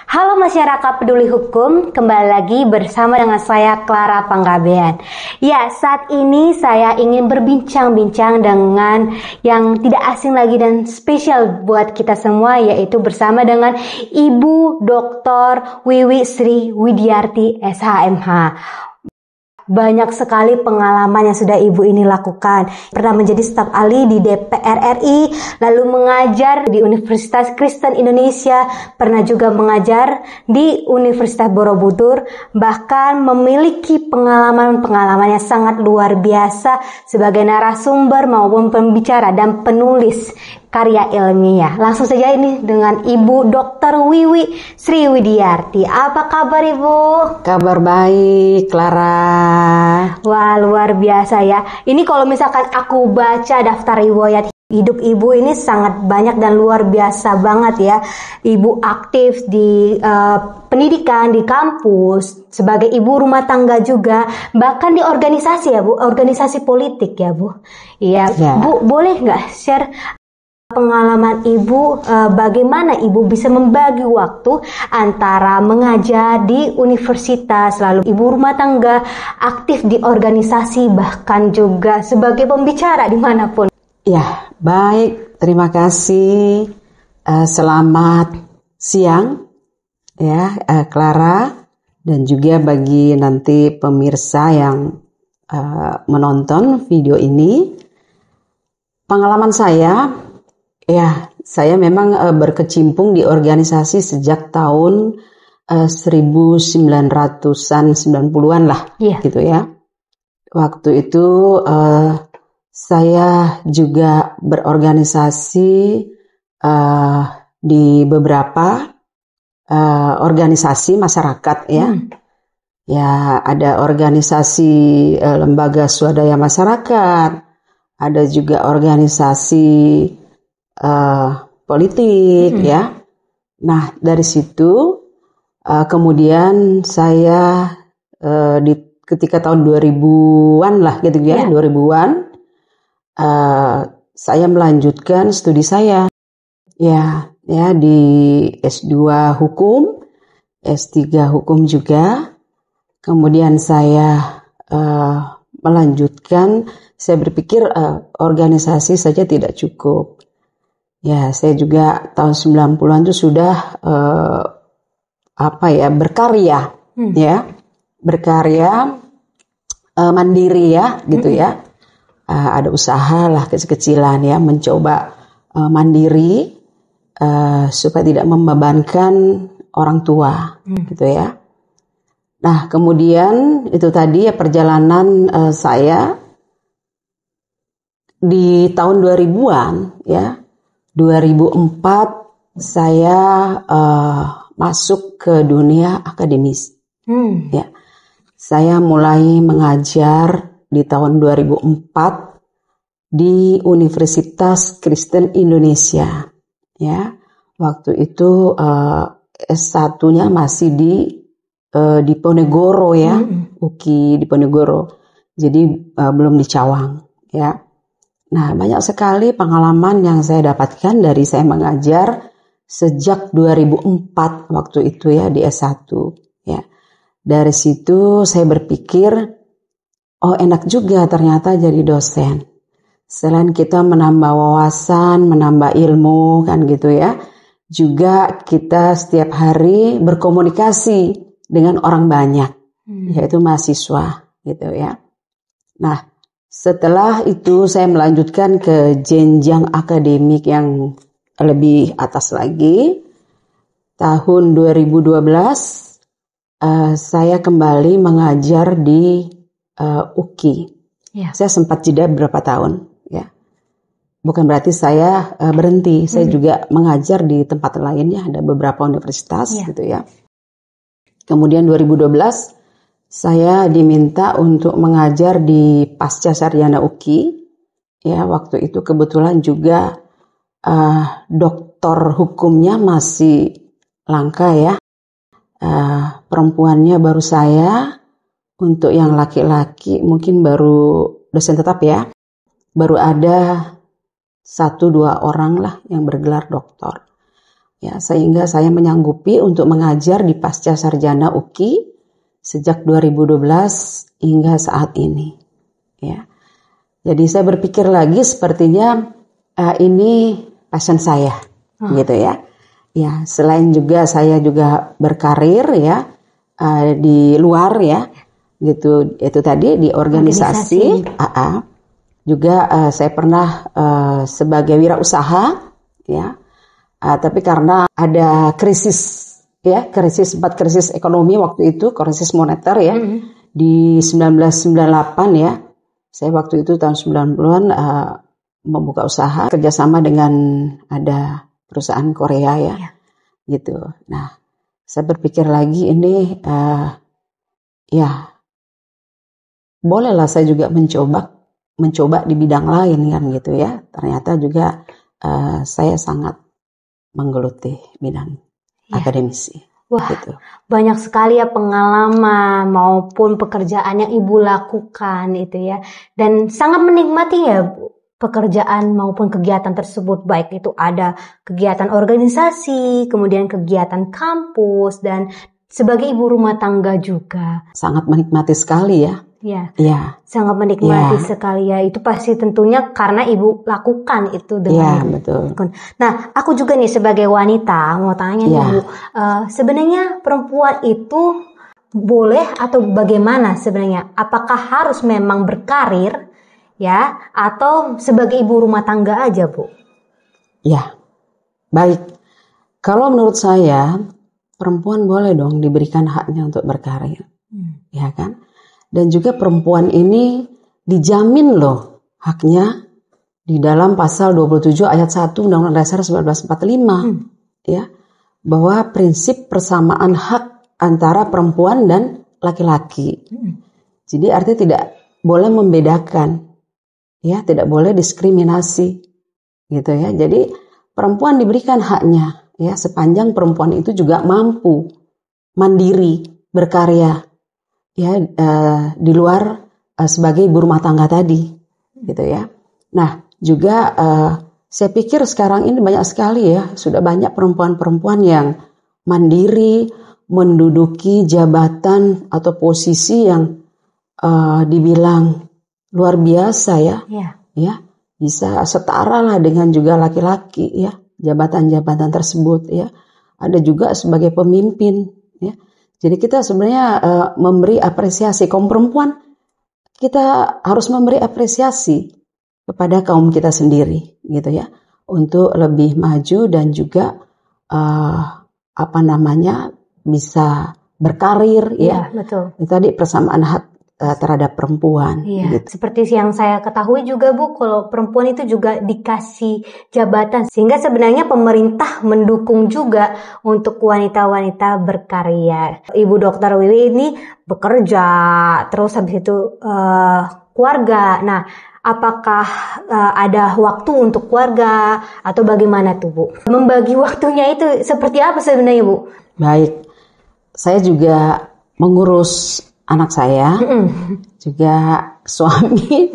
Halo masyarakat peduli hukum, kembali lagi bersama dengan saya Clara Panggabean. Ya, saat ini saya ingin berbincang-bincang dengan yang tidak asing lagi dan spesial buat kita semua, yaitu bersama dengan Ibu Dr. Wiwi Sri Widiarti SHMH. Banyak sekali pengalaman yang sudah ibu ini lakukan. Pernah menjadi staf ahli di DPR RI, lalu mengajar di Universitas Kristen Indonesia, pernah juga mengajar di Universitas Borobudur, bahkan memiliki pengalaman-pengalaman yang sangat luar biasa sebagai narasumber maupun pembicara dan penulis karya ilmiah. Langsung saja ini dengan Ibu Dr. Wiwi Sri Widiarti. Apa kabar Ibu? Kabar baik, Clara. Wah, luar biasa ya. Ini kalau misalkan aku baca daftar riwayat hidup Ibu ini sangat banyak dan luar biasa banget ya. Ibu aktif di pendidikan, di kampus, sebagai ibu rumah tangga juga, bahkan di organisasi ya Bu, organisasi politik ya Bu. Iya, ya. Bu, boleh nggak share pengalaman Ibu, bagaimana Ibu bisa membagi waktu antara mengajar di universitas, lalu Ibu rumah tangga, aktif di organisasi, bahkan juga sebagai pembicara dimanapun. Ya, baik. Terima kasih. Selamat siang, ya, Clara, dan juga bagi nanti pemirsa yang menonton video ini. Pengalaman saya memang berkecimpung di organisasi sejak tahun 1990-an lah, gitu ya. Waktu itu saya juga berorganisasi di beberapa organisasi masyarakat ya. Ya, ada organisasi lembaga swadaya masyarakat, ada juga organisasi politik ya. Nah, dari situ kemudian saya ketika tahun 2000-an lah gitu ya, 2000-an saya melanjutkan studi saya ya di S2 hukum, S3 hukum juga. Kemudian saya melanjutkan, saya berpikir organisasi saja tidak cukup. Ya, saya juga tahun 90-an itu sudah berkarya ya. Berkarya mandiri ya, gitu ya. Ada usaha lah kecil-kecilan ya, mencoba mandiri supaya tidak membebankan orang tua, gitu ya. Nah, kemudian itu tadi ya perjalanan saya di tahun 2000-an ya. 2004 saya masuk ke dunia akademis. Ya, saya mulai mengajar di tahun 2004 di Universitas Kristen Indonesia. Ya, waktu itu S1-nya masih di Diponegoro ya, UKI Diponegoro. Jadi belum di Cawang. Ya. Nah, banyak sekali pengalaman yang saya dapatkan dari saya mengajar sejak 2004 waktu itu ya di S1 ya. Dari situ saya berpikir, oh enak juga ternyata jadi dosen. Selain kita menambah wawasan, menambah ilmu kan gitu ya. Juga kita setiap hari berkomunikasi dengan orang banyak, yaitu mahasiswa gitu ya. Nah, setelah itu saya melanjutkan ke jenjang akademik yang lebih atas lagi. Tahun 2012 saya kembali mengajar di UKI. Ya. Saya sempat jeda beberapa tahun ya. Bukan berarti saya berhenti. Saya juga mengajar di tempat lain ya, ada beberapa universitas gitu ya. Kemudian 2012 saya diminta untuk mengajar di Pasca Sarjana UKI. Ya, waktu itu kebetulan juga doktor hukumnya masih langka ya. Perempuannya baru saya. Untuk yang laki-laki mungkin baru dosen tetap ya. Baru ada 1-2 orang lah yang bergelar doktor. ya, sehingga saya menyanggupi untuk mengajar di Pasca Sarjana UKI sejak 2012 hingga saat ini. Ya, jadi saya berpikir lagi sepertinya ini passion saya, gitu ya. Ya, selain juga saya juga berkarir ya di luar ya, gitu. Itu tadi di organisasi. Juga saya pernah sebagai wirausaha ya. Tapi karena ada krisis sempat krisis ekonomi waktu itu, krisis moneter ya, di 1998 ya. Saya waktu itu tahun 90-an membuka usaha kerjasama dengan ada perusahaan Korea ya, gitu. Nah, saya berpikir lagi ini ya bolehlah saya juga mencoba di bidang lain kan gitu ya. Ternyata juga saya sangat menggeluti bidang akademisi. Wah, gitu. Banyak sekali ya pengalaman maupun pekerjaan yang Ibu lakukan itu ya. Dan sangat menikmati ya Bu, pekerjaan maupun kegiatan tersebut. Baik itu ada kegiatan organisasi, kemudian kegiatan kampus, dan sebagai ibu rumah tangga juga. Sangat menikmati sekali ya. Ya, sangat menikmati sekali ya. Itu pasti tentunya karena Ibu lakukan itu dengan betul. Nah, aku juga nih sebagai wanita mau tanya nih Bu, sebenarnya perempuan itu boleh atau bagaimana sebenarnya? Apakah harus memang berkarir ya, atau sebagai ibu rumah tangga aja Bu? Ya, baik. Kalau menurut saya perempuan boleh dong diberikan haknya untuk berkarir, ya kan? Dan juga perempuan ini dijamin loh haknya di dalam pasal 27 ayat 1 Undang-Undang Dasar 1945 ya, bahwa prinsip persamaan hak antara perempuan dan laki-laki. Jadi artinya tidak boleh membedakan ya, tidak boleh diskriminasi gitu ya. Jadi perempuan diberikan haknya ya, sepanjang perempuan itu juga mampu mandiri, berkarya ya, di luar sebagai ibu rumah tangga tadi gitu ya. Nah, juga saya pikir sekarang ini banyak sekali ya, sudah banyak perempuan-perempuan yang mandiri, menduduki jabatan atau posisi yang dibilang luar biasa ya. Ya, bisa setara lah dengan juga laki-laki ya, jabatan-jabatan tersebut ya. Ada juga sebagai pemimpin ya. Jadi kita sebenarnya memberi apresiasi. Kaum perempuan, kita harus memberi apresiasi kepada kaum kita sendiri, gitu ya, untuk lebih maju dan juga bisa berkarir ya. Betul. Tadi persamaan hak terhadap perempuan. Gitu. Seperti yang saya ketahui juga Bu, kalau perempuan itu juga dikasih jabatan, sehingga sebenarnya pemerintah mendukung juga untuk wanita-wanita berkarya. Ibu Dokter Wiwi ini bekerja, terus habis itu keluarga. Nah, apakah ada waktu untuk keluarga atau bagaimana tuh Bu? Membagi waktunya itu seperti apa sebenarnya Bu? Baik, saya juga mengurus anak saya, juga suami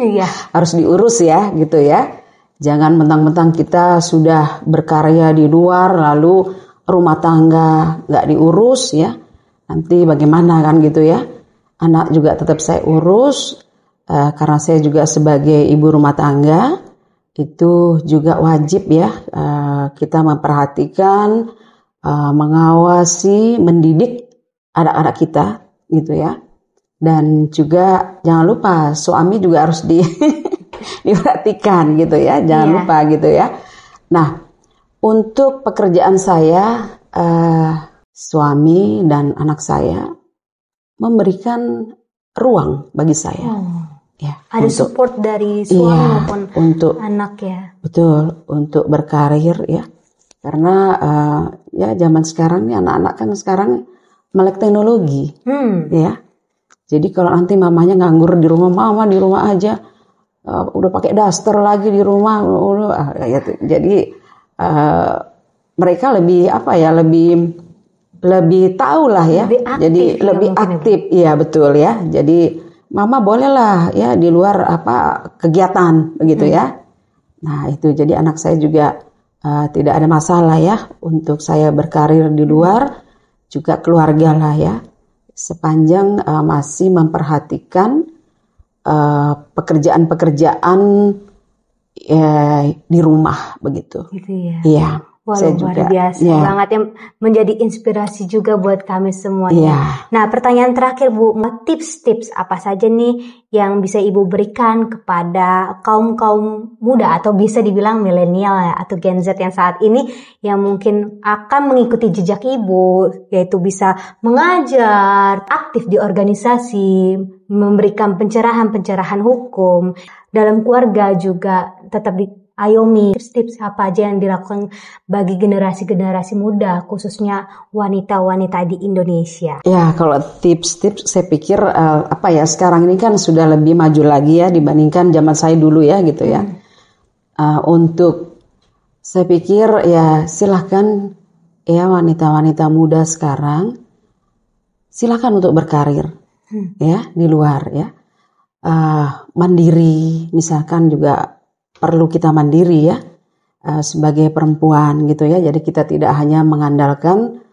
harus diurus ya, gitu ya. Jangan mentang-mentang kita sudah berkarya di luar, lalu rumah tangga nggak diurus ya. Nanti bagaimana kan gitu ya. Anak juga tetap saya urus, karena saya juga sebagai ibu rumah tangga, itu juga wajib ya, kita memperhatikan, mengawasi, mendidik anak-anak kita, gitu ya. Dan juga jangan lupa suami juga harus diperhatikan gitu ya, jangan lupa gitu ya. Nah, untuk pekerjaan saya, suami dan anak saya memberikan ruang bagi saya. Ya, ada support dari suami maupun untuk anak ya. Betul, untuk berkarir ya. Karena ya zaman sekarang nih anak-anak kan sekarang melek teknologi, ya. Jadi kalau nanti mamanya nganggur di rumah, mama di rumah aja, udah pakai daster lagi di rumah, jadi mereka lebih lebih tahu lah ya, jadi lebih aktif, iya betul ya. Jadi mama bolehlah ya di luar kegiatan begitu ya. Nah itu jadi anak saya juga tidak ada masalah ya untuk saya berkarir di luar, juga keluarga lah ya, sepanjang masih memperhatikan pekerjaan-pekerjaan di rumah begitu. Gitu ya. Iya. Wah, Saya luar juga, biasa ya. banget, yang menjadi inspirasi juga buat kami semuanya. Iya. Nah, pertanyaan terakhir Bu, tips-tips apa saja nih yang bisa Ibu berikan kepada kaum-kaum muda atau bisa dibilang milenial ya, atau Gen Z yang saat ini yang mungkin akan mengikuti jejak Ibu, yaitu bisa mengajar, aktif di organisasi, memberikan pencerahan-pencerahan hukum, dalam keluarga juga tetap ayomi. Tips-tips apa aja yang dilakukan bagi generasi-generasi muda, khususnya wanita-wanita di Indonesia? Ya, kalau tips-tips saya pikir sekarang ini kan sudah lebih maju lagi ya dibandingkan zaman saya dulu ya gitu ya. Untuk saya pikir ya silahkan ya wanita-wanita muda sekarang silahkan untuk berkarir ya di luar ya. Mandiri misalkan juga perlu kita mandiri ya sebagai perempuan gitu ya. Jadi kita tidak hanya mengandalkan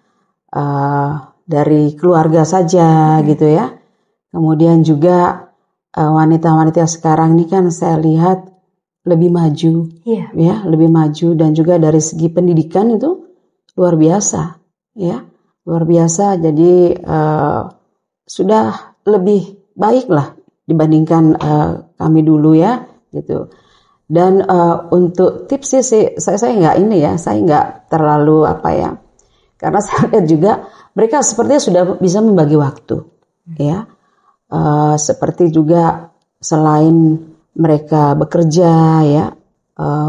dari keluarga saja gitu ya. Kemudian juga wanita-wanita sekarang ini kan saya lihat lebih maju ya, lebih maju, dan juga dari segi pendidikan itu luar biasa ya, luar biasa. Jadi sudah lebih baik lah dibandingkan kami dulu ya gitu. Dan untuk tips sih saya nggak ini ya, saya nggak terlalu karena saya lihat juga mereka sepertinya sudah bisa membagi waktu ya, seperti juga selain mereka bekerja ya,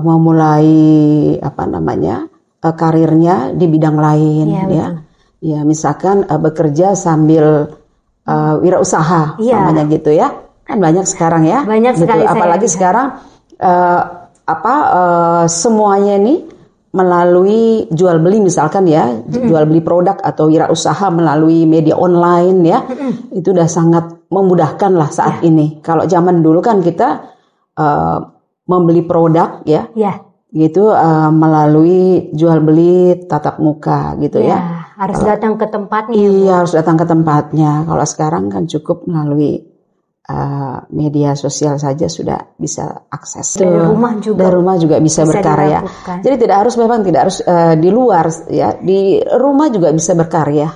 memulai karirnya di bidang lain ya misalkan bekerja sambil wirausaha namanya gitu ya, kan banyak sekarang ya, banyak gitu. Sekali Apalagi sekarang semuanya ini melalui jual beli misalkan ya, jual beli produk atau wirausaha melalui media online ya, itu udah sangat memudahkan lah saat ini. Kalau zaman dulu kan kita membeli produk ya, gitu melalui jual beli tatap muka gitu ya. Harus datang ke tempatnya. Iya, harus datang ke tempatnya. Kalau sekarang kan cukup melalui media sosial saja sudah bisa akses. Dari rumah juga bisa berkarya. Dilakukan. Jadi tidak harus di luar ya, di rumah juga bisa berkarya.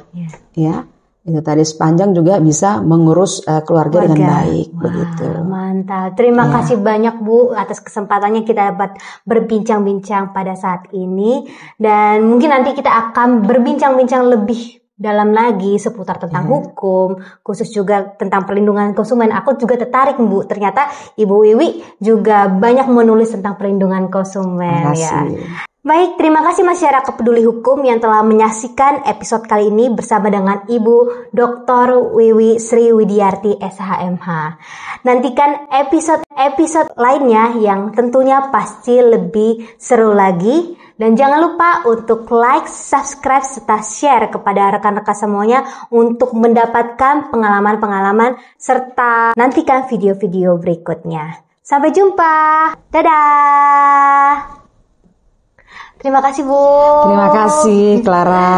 Ya, itu tadi sepanjang juga bisa mengurus keluarga dengan baik. Begitu. Mantap. Terima kasih banyak Bu atas kesempatannya kita dapat berbincang-bincang pada saat ini, dan mungkin nanti kita akan berbincang-bincang lebih dalam lagi seputar tentang hukum, khusus juga tentang perlindungan konsumen. Aku juga tertarik Bu, ternyata Ibu Wiwi juga banyak menulis tentang perlindungan konsumen ya. Baik, terima kasih masyarakat peduli hukum yang telah menyaksikan episode kali ini bersama dengan Ibu Dr. Wiwi Sri Widiarti SHMH. Nantikan episode lainnya yang tentunya pasti lebih seru lagi. Dan jangan lupa untuk like, subscribe, serta share kepada rekan-rekan semuanya untuk mendapatkan pengalaman-pengalaman serta nantikan video-video berikutnya. Sampai jumpa. Dadah. Terima kasih Bu. Terima kasih Clara.